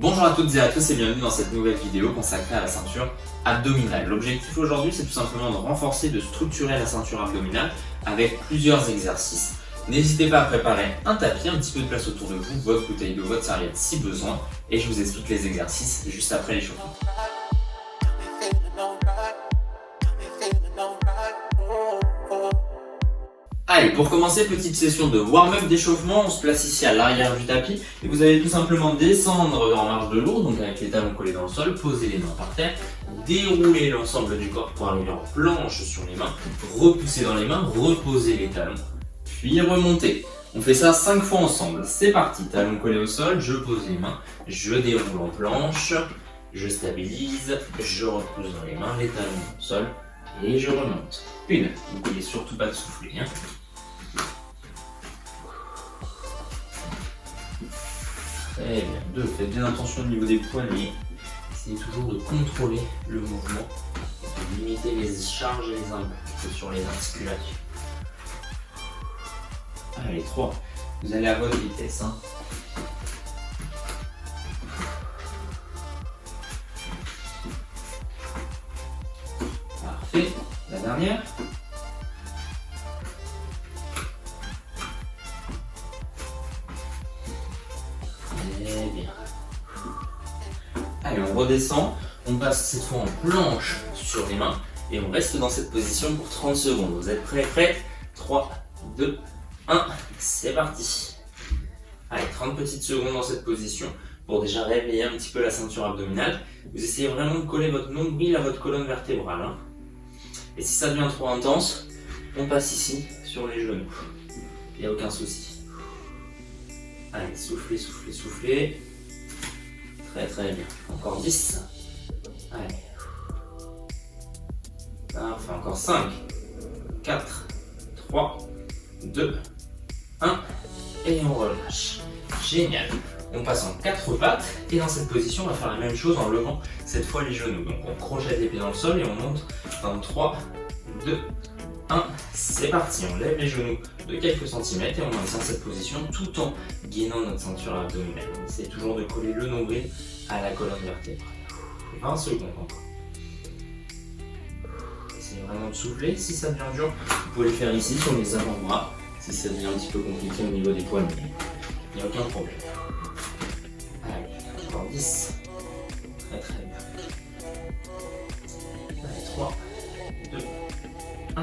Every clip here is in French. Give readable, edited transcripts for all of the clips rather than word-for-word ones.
Bonjour à toutes et à tous et bienvenue dans cette nouvelle vidéo consacrée à la ceinture abdominale. L'objectif aujourd'hui c'est tout simplement de renforcer, de structurer la ceinture abdominale avec plusieurs exercices. N'hésitez pas à préparer un tapis, un petit peu de place autour de vous, votre bouteille d'eau, votre serviette si besoin et je vous explique les exercices juste après l'échauffement. Allez, pour commencer, petite session de warm-up d'échauffement, on se place ici à l'arrière du tapis et vous allez tout simplement descendre en marche de lourd, donc avec les talons collés dans le sol, poser les mains par terre, dérouler l'ensemble du corps pour arriver en planche sur les mains, repousser dans les mains, reposer les talons, puis remonter. On fait ça 5 fois ensemble, c'est parti, talons collés au sol, je pose les mains, je déroule en planche, je stabilise, je repousse dans les mains, les talons au sol et je remonte. Une, n'oubliez surtout pas de souffler. Très bien. 2. Faites bien attention au niveau des poignets. Essayez toujours de contrôler le mouvement, de limiter les charges et les impacts sur les articulations. Allez, 3. Vous allez à votre vitesse. Parfait. La dernière. Très bien. Allez, on redescend, on passe cette fois en planche sur les mains et on reste dans cette position pour 30 secondes. Vous êtes prêts? 3, 2, 1, c'est parti. Allez, 30 petites secondes dans cette position pour déjà réveiller un petit peu la ceinture abdominale. Vous essayez vraiment de coller votre nombril à votre colonne vertébrale. Et si ça devient trop intense, on passe ici sur les genoux. Il n'y a aucun souci. Allez, soufflez, soufflez, soufflez. Très très bien. Encore 10. Allez. Parfait. Encore 5, 4, 3, 2, 1. Et on relâche. Génial. On passe en 4 pattes et dans cette position, on va faire la même chose en levant cette fois les genoux. Donc on projette les pieds dans le sol et on monte dans 3, 2, 1. C'est parti. On lève les genoux de quelques centimètres et on maintient cette position tout en gainant notre ceinture abdominale. On essaie toujours de coller le nombril à la colonne vertébrale. 20 secondes encore. Essayez vraiment de souffler. Si ça devient dur, vous pouvez le faire ici sur les avant-bras. Si ça devient un petit peu compliqué au niveau des poignets, il n'y a aucun problème. Allez, encore 10. Très très bien. Allez, 3, 2, 1.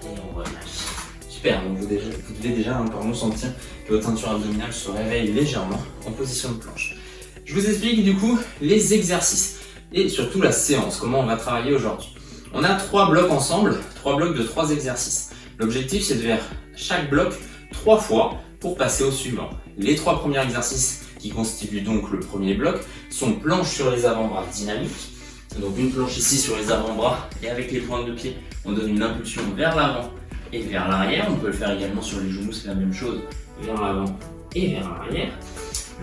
Et on relâche. Super, donc vous devez déjà pardon, sentir que votre ceinture abdominale se réveille légèrement en position de planche. Je vous explique du coup les exercices et surtout la séance, comment on va travailler aujourd'hui. On a 3 blocs ensemble, 3 blocs de 3 exercices. L'objectif c'est de faire chaque bloc 3 fois pour passer au suivant. Les 3 premiers exercices qui constituent donc le premier bloc sont planche sur les avant-bras dynamiques. Donc une planche ici sur les avant-bras et avec les pointes de pied, on donne une impulsion vers l'avant et vers l'arrière. On peut le faire également sur les genoux, c'est la même chose, vers l'avant et vers l'arrière.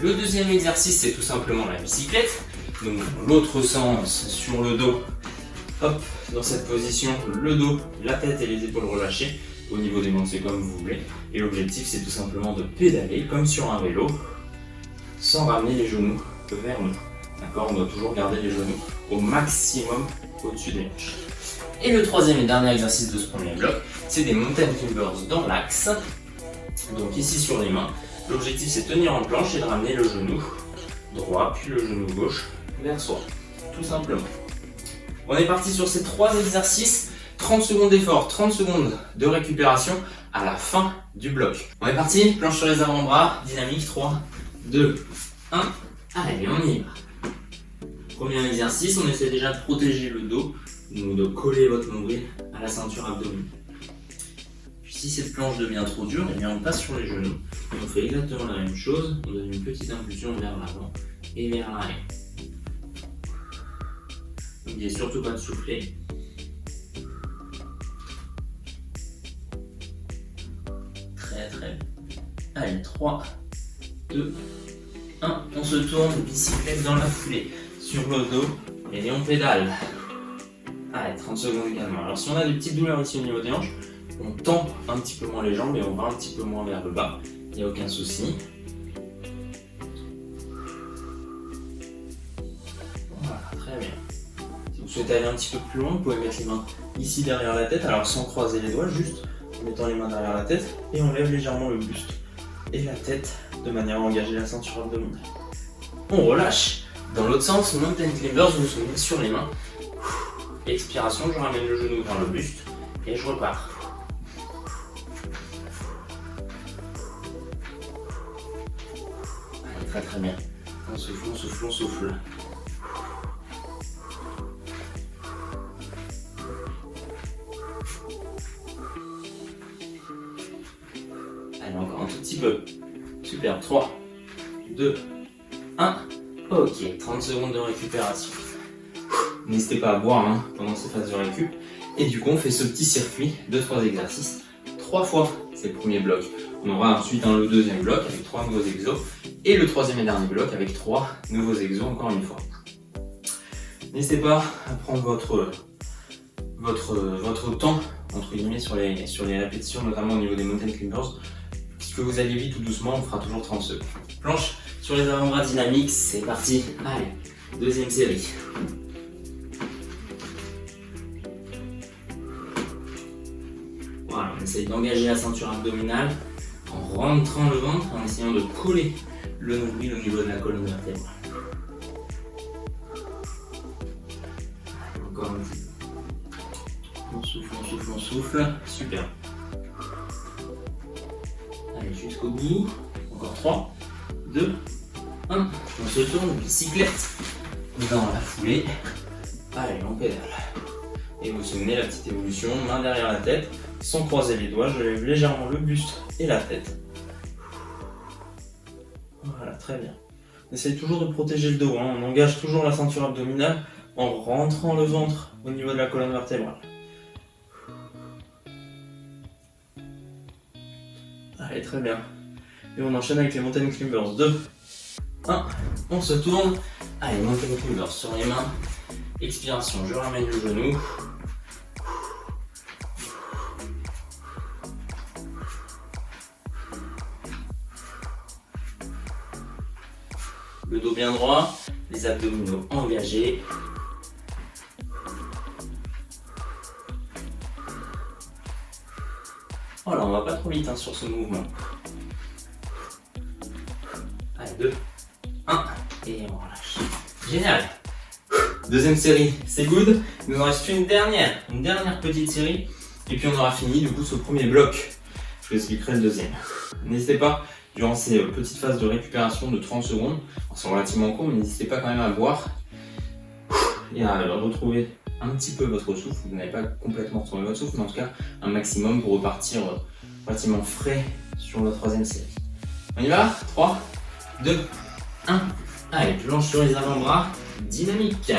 Le deuxième exercice, c'est tout simplement la bicyclette. Donc l'autre sens sur le dos. Hop, dans cette position, le dos, la tête et les épaules relâchées. Au niveau des mains, c'est comme vous voulez. Et l'objectif, c'est tout simplement de pédaler comme sur un vélo, sans ramener les genoux vers nous. D'accord, on doit toujours garder les genoux au maximum au-dessus des hanches. Et le troisième et dernier exercice de ce premier bloc, c'est des mountain climbers dans l'axe. Donc ici sur les mains, l'objectif c'est de tenir en planche et de ramener le genou droit puis le genou gauche vers soi, tout simplement. On est parti sur ces 3 exercices, 30 secondes d'effort, 30 secondes de récupération à la fin du bloc. On est parti, planche sur les avant-bras, dynamique, 3, 2, 1, allez on y va. Premier exercice, on essaie déjà de protéger le dos, donc de coller votre nombril à la ceinture abdominale. Puis si cette planche devient trop dure, eh bien on passe sur les genoux. Et on fait exactement la même chose, on donne une petite impulsion vers l'avant et vers l'arrière. N'oubliez surtout pas de souffler. Très très bien. Allez, 3, 2, 1. On se tourne, bicyclette dans la foulée. Sur le dos et on pédale. Allez, 30 secondes également. Alors si on a des petites douleurs ici au niveau des hanches, on tend un petit peu moins les jambes et on va un petit peu moins vers le bas. Il n'y a aucun souci. très bien. Si vous souhaitez aller un petit peu plus loin, vous pouvez mettre les mains ici derrière la tête, alors sans croiser les doigts, juste en mettant les mains derrière la tête, et on lève légèrement le buste et la tête de manière à engager la ceinture abdominale. On relâche. Dans l'autre sens, mountain climbers, vous vous mettez sur les mains. Expiration, je ramène le genou vers le buste et je repars. Allez, très très bien. On souffle, on souffle, on souffle. Allez, encore un tout petit peu. Super, 3, 2, 1. Ok, 30 secondes de récupération. N'hésitez pas à boire pendant ces phases de récup. Et du coup, on fait ce petit circuit de 3 exercices. 3 fois ces premiers blocs. On aura ensuite le deuxième bloc avec 3 nouveaux exos. Et le troisième et dernier bloc avec 3 nouveaux exos encore une fois. N'hésitez pas à prendre votre temps entre guillemets sur les répétitions, notamment au niveau des mountain climbers. Que vous alliez vite ou doucement, on fera toujours 30 secondes. Planche sur les avant-bras dynamiques, c'est parti. Allez, deuxième série. Voilà, on essaye d'engager la ceinture abdominale en rentrant le ventre, en essayant de coller le nombril au niveau de la colonne vertébrale. Encore un petit peu. On souffle, on souffle, on souffle. Super. Allez, jusqu'au bout. Encore 3, 2, 1. On se tourne, bicyclette dans la foulée. Allez, on pédale. Et vous souvenez la petite évolution, main derrière la tête, sans croiser les doigts, je lève légèrement le buste et la tête. Voilà, très bien. On essaye toujours de protéger le dos, on engage toujours la ceinture abdominale en rentrant le ventre au niveau de la colonne vertébrale. Allez, très bien. Et on enchaîne avec les mountain climbers. 2, 1, on se tourne. Allez, mountain climbers sur les mains. Expiration, je ramène le genou. Le dos bien droit, les abdominaux engagés. Voilà, on va pas trop vite sur ce mouvement. Allez, 2, 1, et on relâche. Génial. Deuxième série, c'est good. Il nous en reste une dernière petite série. Et puis on aura fini du coup ce premier bloc. Je vous expliquerai le deuxième. N'hésitez pas, durant ces petites phases de récupération de 30 secondes, c'est relativement court, mais n'hésitez pas quand même à boire et à retrouver un petit peu votre souffle. Vous n'avez pas complètement retrouvé votre souffle, mais en tout cas un maximum pour repartir relativement frais sur la troisième série. On y va? 3, 2, 1. Allez, planche sur les avant-bras, dynamique.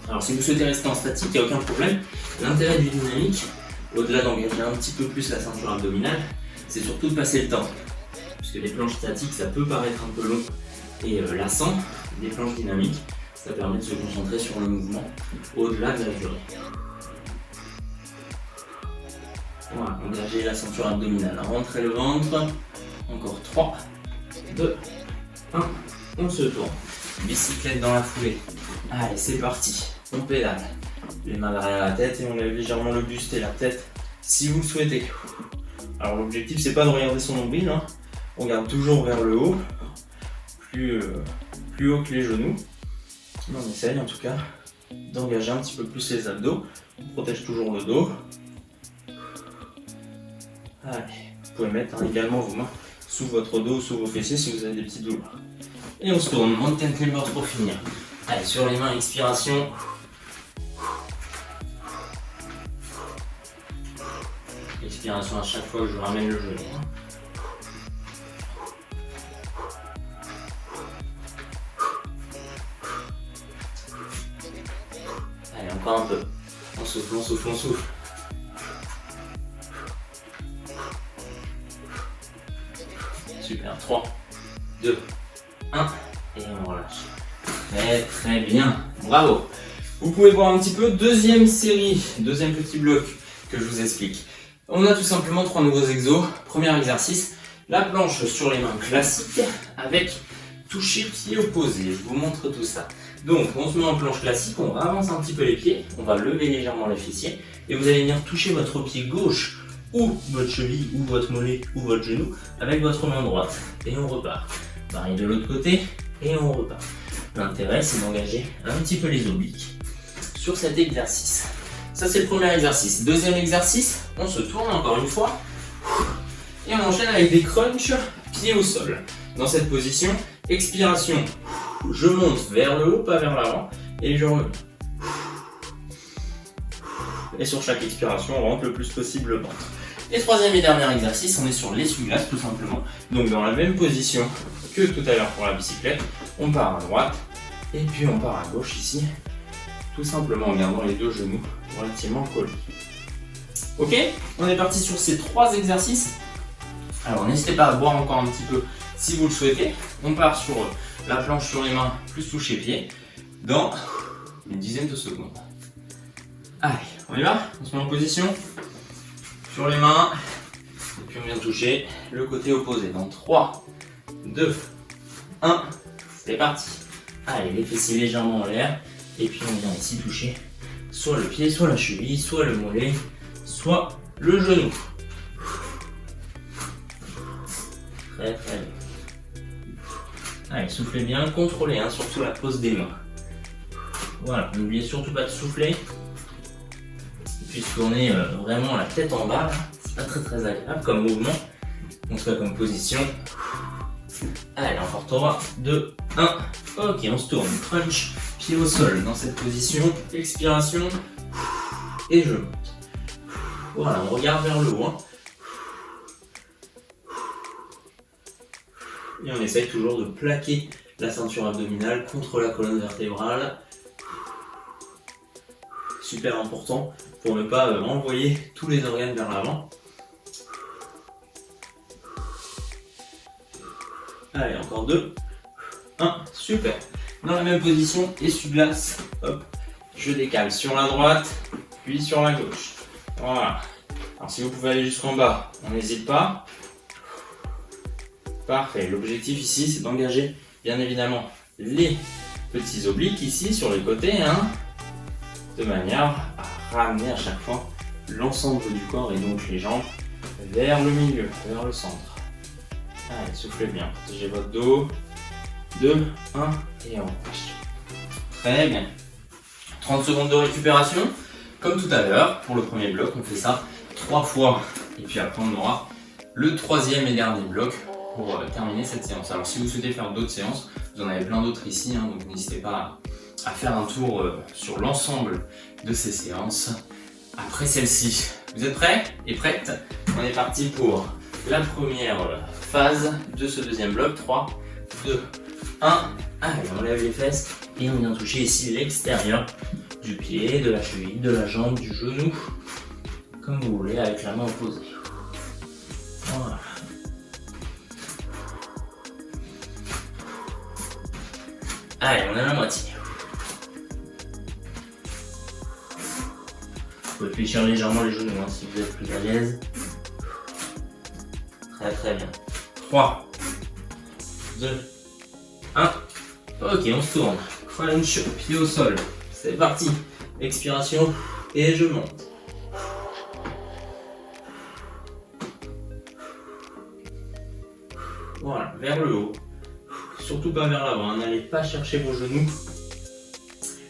Alors si vous souhaitez rester en statique, il n'y a aucun problème. L'intérêt du dynamique, au-delà d'engager un petit peu plus la ceinture abdominale, c'est surtout de passer le temps. Puisque les planches statiques, ça peut paraître un peu long et lassant. Les planches dynamiques, ça permet de se concentrer sur le mouvement au-delà de la durée. Voilà, engager la ceinture abdominale, rentrer le ventre. Encore 3, 2, 1, on se tourne. Bicyclette dans la foulée. Allez, c'est parti. On pédale. Les mains derrière la tête et on lève légèrement le buste et la tête si vous le souhaitez. Alors l'objectif c'est pas de regarder son nombril, on regarde toujours vers le haut, plus haut que les genoux. Mais on essaye en tout cas d'engager un petit peu plus les abdos. On protège toujours le dos. Allez, vous pouvez mettre également vos mains sous votre dos, sous vos fessiers si vous avez des petites douleurs. Et on se tourne, mountain climbers pour finir. Allez, sur les mains, expiration. Expiration à chaque fois que je ramène le genou. Allez, encore un peu. On souffle, on souffle, on souffle. Super, 3, 2, 1, et on relâche. Très très bien, bravo. Vous pouvez voir un petit peu, deuxième série, deuxième petit bloc que je vous explique. On a tout simplement 3 nouveaux exos. Premier exercice, la planche sur les mains classique avec toucher pied opposé. Je vous montre tout ça. Donc, on se met en planche classique, on avance un petit peu les pieds, on va lever légèrement les fessiers et vous allez venir toucher votre pied gauche ou votre cheville ou votre mollet ou votre genou avec votre main droite et on repart. Pareil de l'autre côté et on repart. L'intérêt, c'est d'engager un petit peu les obliques sur cet exercice. Ça, c'est le premier exercice. Deuxième exercice, on se tourne encore une fois et on enchaîne avec des crunchs pieds au sol. Dans cette position, expiration, je monte vers le haut, pas vers l'avant, et je reviens. Et sur chaque expiration, on rentre le plus possible le ventre. Et troisième et dernier exercice, on est sur l'essuie-glace tout simplement. Donc dans la même position que tout à l'heure pour la bicyclette, on part à droite et puis on part à gauche ici, tout simplement en gardant les deux genoux relativement collés. Ok, on est parti sur ces trois exercices. Alors n'hésitez pas à boire encore un petit peu si vous le souhaitez. On part sur la planche sur les mains plus toucher pied dans une dizaine de secondes. Allez, on y va? On se met en position sur les mains et puis on vient toucher le côté opposé dans 3, 2, 1, c'est parti. Allez, les fessiers légèrement en l'air et puis on vient ici toucher soit le pied, soit la cheville, soit le mollet, soit le genou. Très très bien. Allez, soufflez bien, contrôlez surtout la pose des mains. Voilà, n'oubliez surtout pas de souffler. Puisqu'on est vraiment la tête en bas, c'est pas très agréable comme mouvement. On se met comme position. Allez, encore 3, 2, 1. Ok, on se tourne. Crunch, pied au sol dans cette position. Expiration. Et je monte. Voilà, on regarde vers le haut. Et on essaye toujours de plaquer la ceinture abdominale contre la colonne vertébrale. Super important pour ne pas envoyer tous les organes vers l'avant. Allez, encore 2, 1, super. Dans la même position, essuie-glace, hop, je décale sur la droite, puis sur la gauche. Voilà. Alors si vous pouvez aller jusqu'en bas, on n'hésite pas. Parfait, l'objectif ici, c'est d'engager bien évidemment les petits obliques ici sur les côtés, de manière à ramener à chaque fois l'ensemble du corps et donc les jambes vers le milieu, vers le centre. Allez, soufflez bien, protégez votre dos. 2, 1 et on relâche. Très bien. 30 secondes de récupération. Comme tout à l'heure, pour le premier bloc, on fait ça 3 fois. Et puis après, on aura le troisième et dernier bloc pour terminer cette séance. Alors si vous souhaitez faire d'autres séances, vous en avez plein d'autres ici, donc n'hésitez pas à faire un tour sur l'ensemble de ces séances après celle-ci. Vous êtes prêts et prêtes? On est parti pour la première phase de ce deuxième bloc. 3, 2, 1. Allez, on lève les fesses et on vient toucher ici l'extérieur du pied, de la cheville, de la jambe, du genou, comme vous voulez, avec la main opposée. Voilà. Allez, on est à la moitié. Vous pouvez fléchir légèrement les genoux si vous êtes plus à l'aise. Très bien. 3, 2, 1. Ok, on se tourne. Crunch, pied au sol. C'est parti. Expiration et je monte. Voilà, vers le haut. Surtout pas vers l'avant, n'allez pas chercher vos genoux.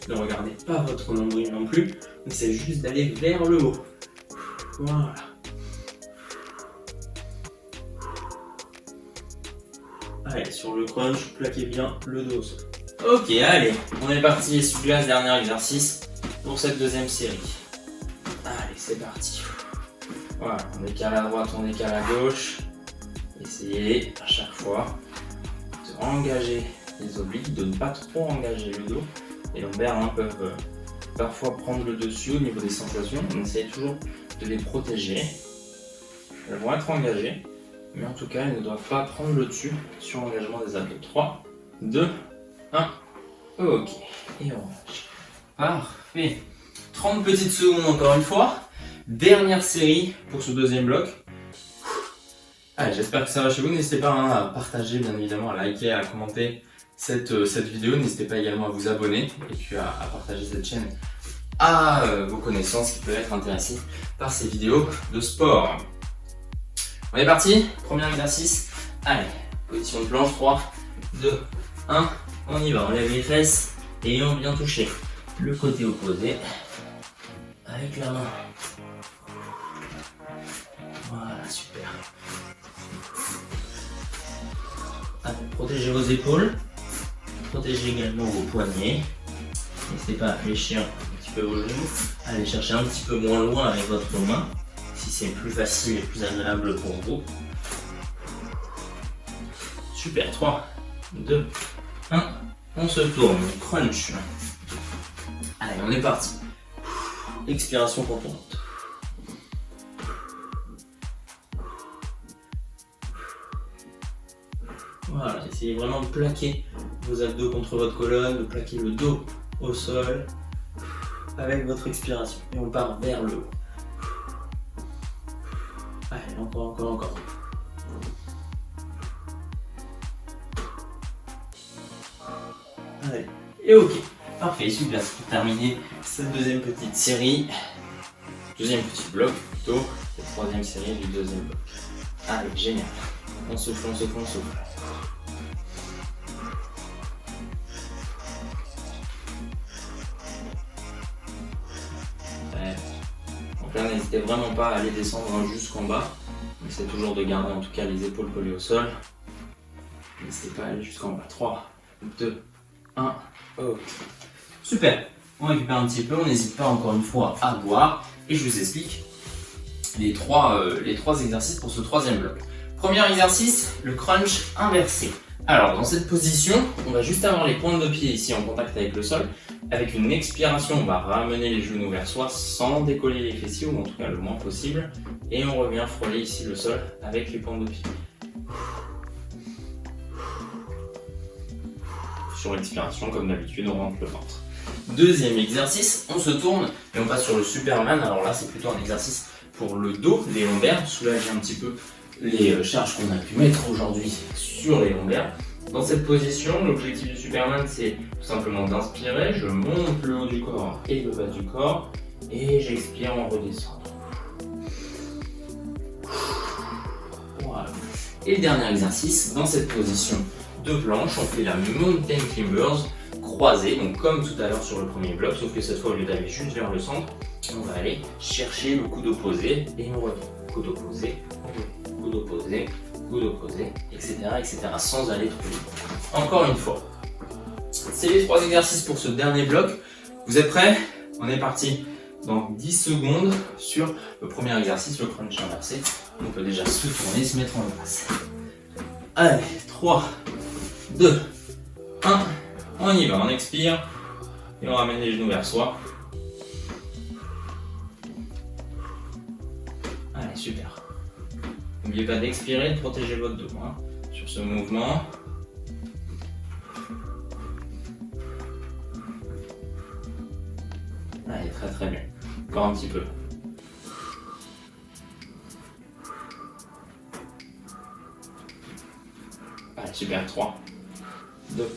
Ne regardez pas votre nombril non plus. C'est juste d'aller vers le haut. Voilà. Allez, sur le crunch, plaquez bien le dos. Ok, allez, on est parti. Essuie-glace, dernier exercice pour cette deuxième série. Allez, c'est parti. Voilà, on décale à droite, on décale à gauche. Essayez à chaque fois de engager les obliques, de ne pas trop engager le dos. Les lombaires peuvent parfois prendre le dessus au niveau des sensations. On essaye toujours de les protéger. Elles vont être engagées, mais en tout cas, elles ne doivent pas prendre le dessus sur l'engagement des abdos. 3, 2, 1. Ok, et on relâche. Parfait. 30 petites secondes encore une fois. Dernière série pour ce deuxième bloc. Allez, j'espère que ça va chez vous. N'hésitez pas à partager, bien évidemment, à liker, à commenter cette vidéo. N'hésitez pas également à vous abonner et puis à partager cette chaîne à vos connaissances qui peuvent être intéressées par ces vidéos de sport. On est parti, premier exercice. Allez, position de planche, 3, 2, 1, on y va, on lève les fesses et on vient toucher le côté opposé avec la main. Voilà, super. Allez, protégez vos épaules, protégez également vos poignets. N'hésitez pas à fléchir un petit peu vos genoux, allez chercher un petit peu moins loin avec votre main, si c'est plus facile et plus agréable pour vous. Super, 3, 2, 1, on se tourne, crunch. Allez, on est parti. Expiration quand on monte. Voilà, essayez vraiment de plaquer vos abdos contre votre colonne, de plaquer le dos au sol avec votre expiration. Et on part vers le haut. Allez, encore. Allez, et ok, parfait, super, c'est pour terminer cette deuxième petite série, deuxième petit bloc plutôt, la troisième série du deuxième bloc. Allez, génial, on souffle. Donc là, n'hésitez vraiment pas à aller descendre jusqu'en bas, essayez toujours de garder en tout cas les épaules collées au sol, n'hésitez pas à aller jusqu'en bas, 3, 2, 1, ok. Super, on récupère un petit peu, on n'hésite pas encore une fois à boire et je vous explique les trois exercices pour ce troisième bloc. Premier exercice, le crunch inversé. Alors dans cette position, on va juste avoir les pointes de pied ici en contact avec le sol. Avec une expiration, on va ramener les genoux vers soi sans décoller les fessiers, ou en tout cas le moins possible. Et on revient frôler ici le sol avec les pointes de pied. Sur l'expiration, comme d'habitude, on rentre le ventre. Deuxième exercice, on se tourne et on passe sur le Superman. Alors là, c'est plutôt un exercice pour le dos, les lombaires, soulager un petit peu les charges qu'on a pu mettre aujourd'hui sur les lombaires. Dans cette position, l'objectif du Superman, c'est tout simplement d'inspirer. Je monte le haut du corps et le bas du corps et j'expire en redescendant. Voilà. Et dernier exercice, dans cette position de planche, on fait la Mountain Climbers croisée, donc comme tout à l'heure sur le premier bloc, sauf que cette fois, au lieu d'aller juste vers le centre, on va aller chercher le coude opposé et on revient. Coude opposé, coude opposé, coude opposé, etc., sans aller trop vite. Encore une fois. C'est les 3 exercices pour ce dernier bloc. Vous êtes prêts? On est parti dans 10 secondes sur le premier exercice, le crunch inversé. On peut déjà se tourner, se mettre en place. Allez, 3, 2, 1, on y va, on expire et on ramène les genoux vers soi. Allez, super. N'oubliez pas d'expirer, de protéger votre dos sur ce mouvement. Allez, très bien. Encore un petit peu. Allez, super, 3, 2,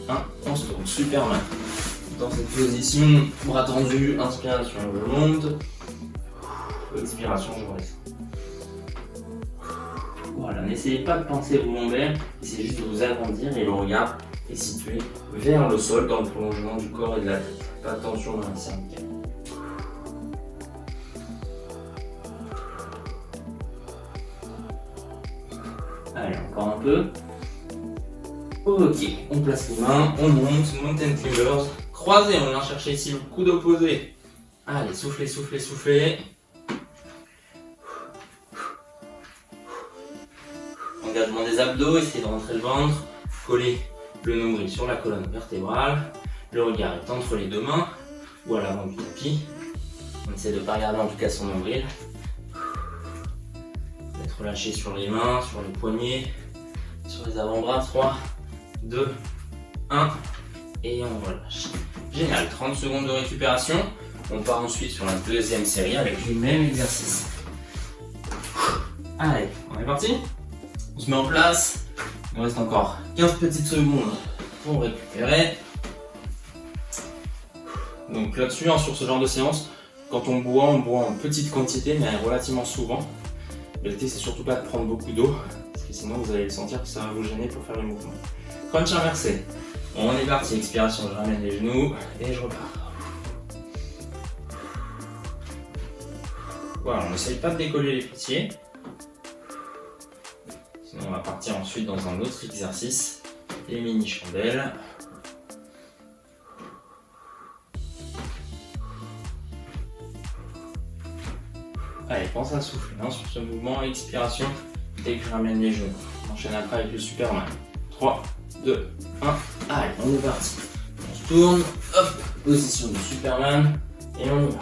1, on se tourne, Superman. Dans cette position, bras tendus, inspiration, je monte. Expiration, je redescends. Voilà, n'essayez pas de penser vos lombaires, essayez juste de vous agrandir et le regard est situé vers le sol dans le prolongement du corps et de la tête. Pas de tension dans les cervicales. Allez, encore un peu. Ok, on place les mains, on monte, Mountain Climbers. Croisé, on vient chercher ici le coude opposé. Allez, soufflez. Engagement des abdos, essayez de rentrer le ventre, coller le nombril sur la colonne vertébrale, le regard est entre les deux mains ou à l'avant du tapis. On essaie de ne pas regarder en tout cas son nombril. Être relâché sur les mains, sur les poignets, sur les avant-bras. 3, 2, 1 et on relâche. Génial, 30 secondes de récupération. On part ensuite sur la deuxième série avec les mêmes exercices. Allez, on est parti? On se met en place, Il reste encore 15 petites secondes pour récupérer. Donc là-dessus, hein, sur ce genre de séance, quand on boit en petite quantité, mais relativement souvent. L'idée, c'est surtout pas de prendre beaucoup d'eau, parce que sinon vous allez sentir que ça va vous gêner pour faire le mouvement. Crunch inversé. On est parti, expiration, je ramène les genoux et je repars. Voilà, on n'essaye pas de décoller les fessiers. Sinon on va partir ensuite dans un autre exercice, les mini chandelles. Allez, pense à souffler hein, sur ce mouvement, expiration, dès que je ramène les genoux. On enchaîne après avec le Superman. 3, 2, 1, allez, on est parti. On se tourne, hop, position du Superman, et on y va.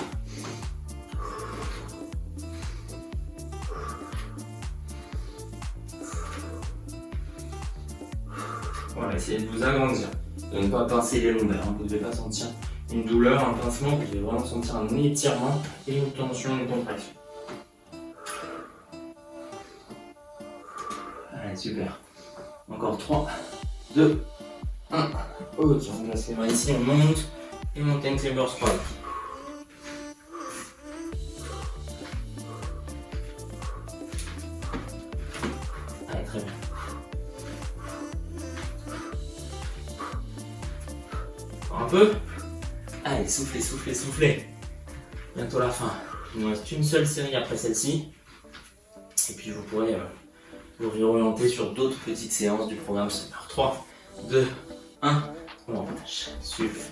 Voilà, essayez de vous agrandir, de ne pas pincer les rondeurs. Vous ne devez pas sentir une douleur, un pincement, vous devez vraiment sentir un étirement et une tension, une contraction. Allez, super. Encore 3, 2, 1. Ok, on place les mains ici, on monte et mountain climber squat. Allez, très bien. Encore un peu. Allez, soufflez, soufflez, soufflez. Bientôt la fin. Il nous reste une seule série après celle-ci. Et puis vous pourrez vous réorienter sur d'autres petites séances du programme Summer. 3, 2, 1. On relâche. Super.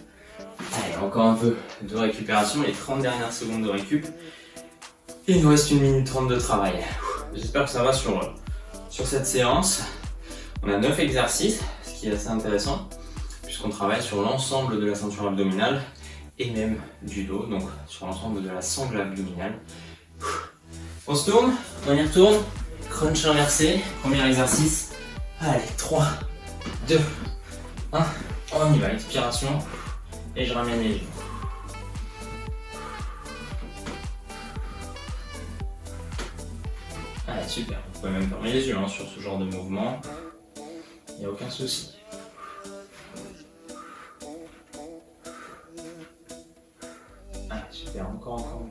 Allez, encore un peu de récupération. Les 30 dernières secondes de récup. Et il nous reste 1 minute 30 de travail. J'espère que ça va sur cette séance. On a 9 exercices, ce qui est assez intéressant, puisqu'on travaille sur l'ensemble de la ceinture abdominale et même du dos, donc sur l'ensemble de la sangle abdominale. On se tourne, on y retourne. Crunch inversé, premier exercice. Allez, 3, 2, 1. On y va, expiration. Et je ramène les genoux. Allez, super. Vous pouvez même fermer les yeux hein, sur ce genre de mouvement. Il n'y a aucun souci. Allez, super. Encore.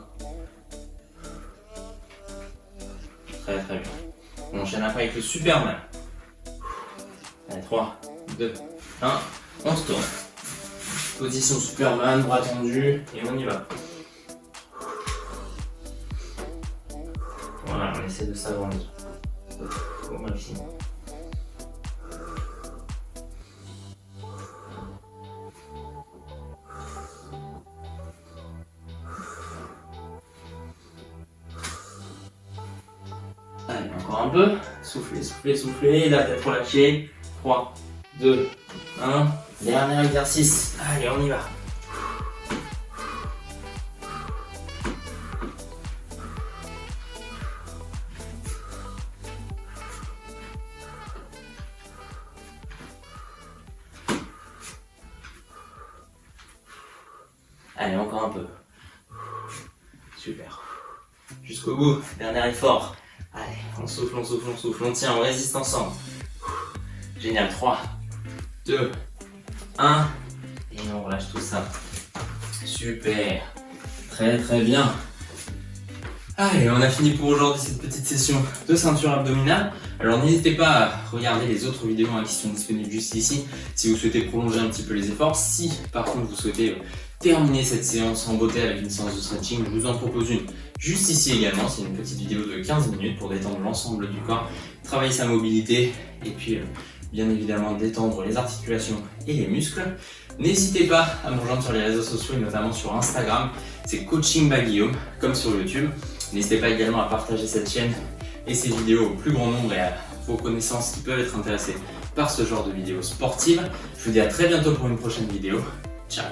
Très bien. On enchaîne après avec le Superman. Allez, 3, 2, 1. On se tourne. Position Superman, bras tendus, et on y va. Voilà, on essaie de s'agrandir au maximum. Allez, encore un peu. Soufflez, la tête relâchée. 3, 2, 1. Dernier exercice. Allez, on y va. Allez, encore un peu. Super. Jusqu'au bout. Dernier effort. Allez, on souffle. On tient, on résiste ensemble. Génial. 3, 2, 1. Et on relâche tout ça. Super. Très bien. Allez, on a fini pour aujourd'hui cette petite session de ceinture abdominale. Alors n'hésitez pas à regarder les autres vidéos qui sont disponibles juste ici si vous souhaitez prolonger un petit peu les efforts. Si par contre vous souhaitez terminer cette séance en beauté avec une séance de stretching, je vous en propose une juste ici également. C'est une petite vidéo de 15 minutes pour détendre l'ensemble du corps, travailler sa mobilité et puis bien évidemment détendre les articulations et les muscles. N'hésitez pas à me rejoindre sur les réseaux sociaux et notamment sur Instagram, c'est Coaching by Guillaume, comme sur YouTube. N'hésitez pas également à partager cette chaîne et ces vidéos au plus grand nombre et à vos connaissances qui peuvent être intéressées par ce genre de vidéos sportives. Je vous dis à très bientôt pour une prochaine vidéo. Ciao!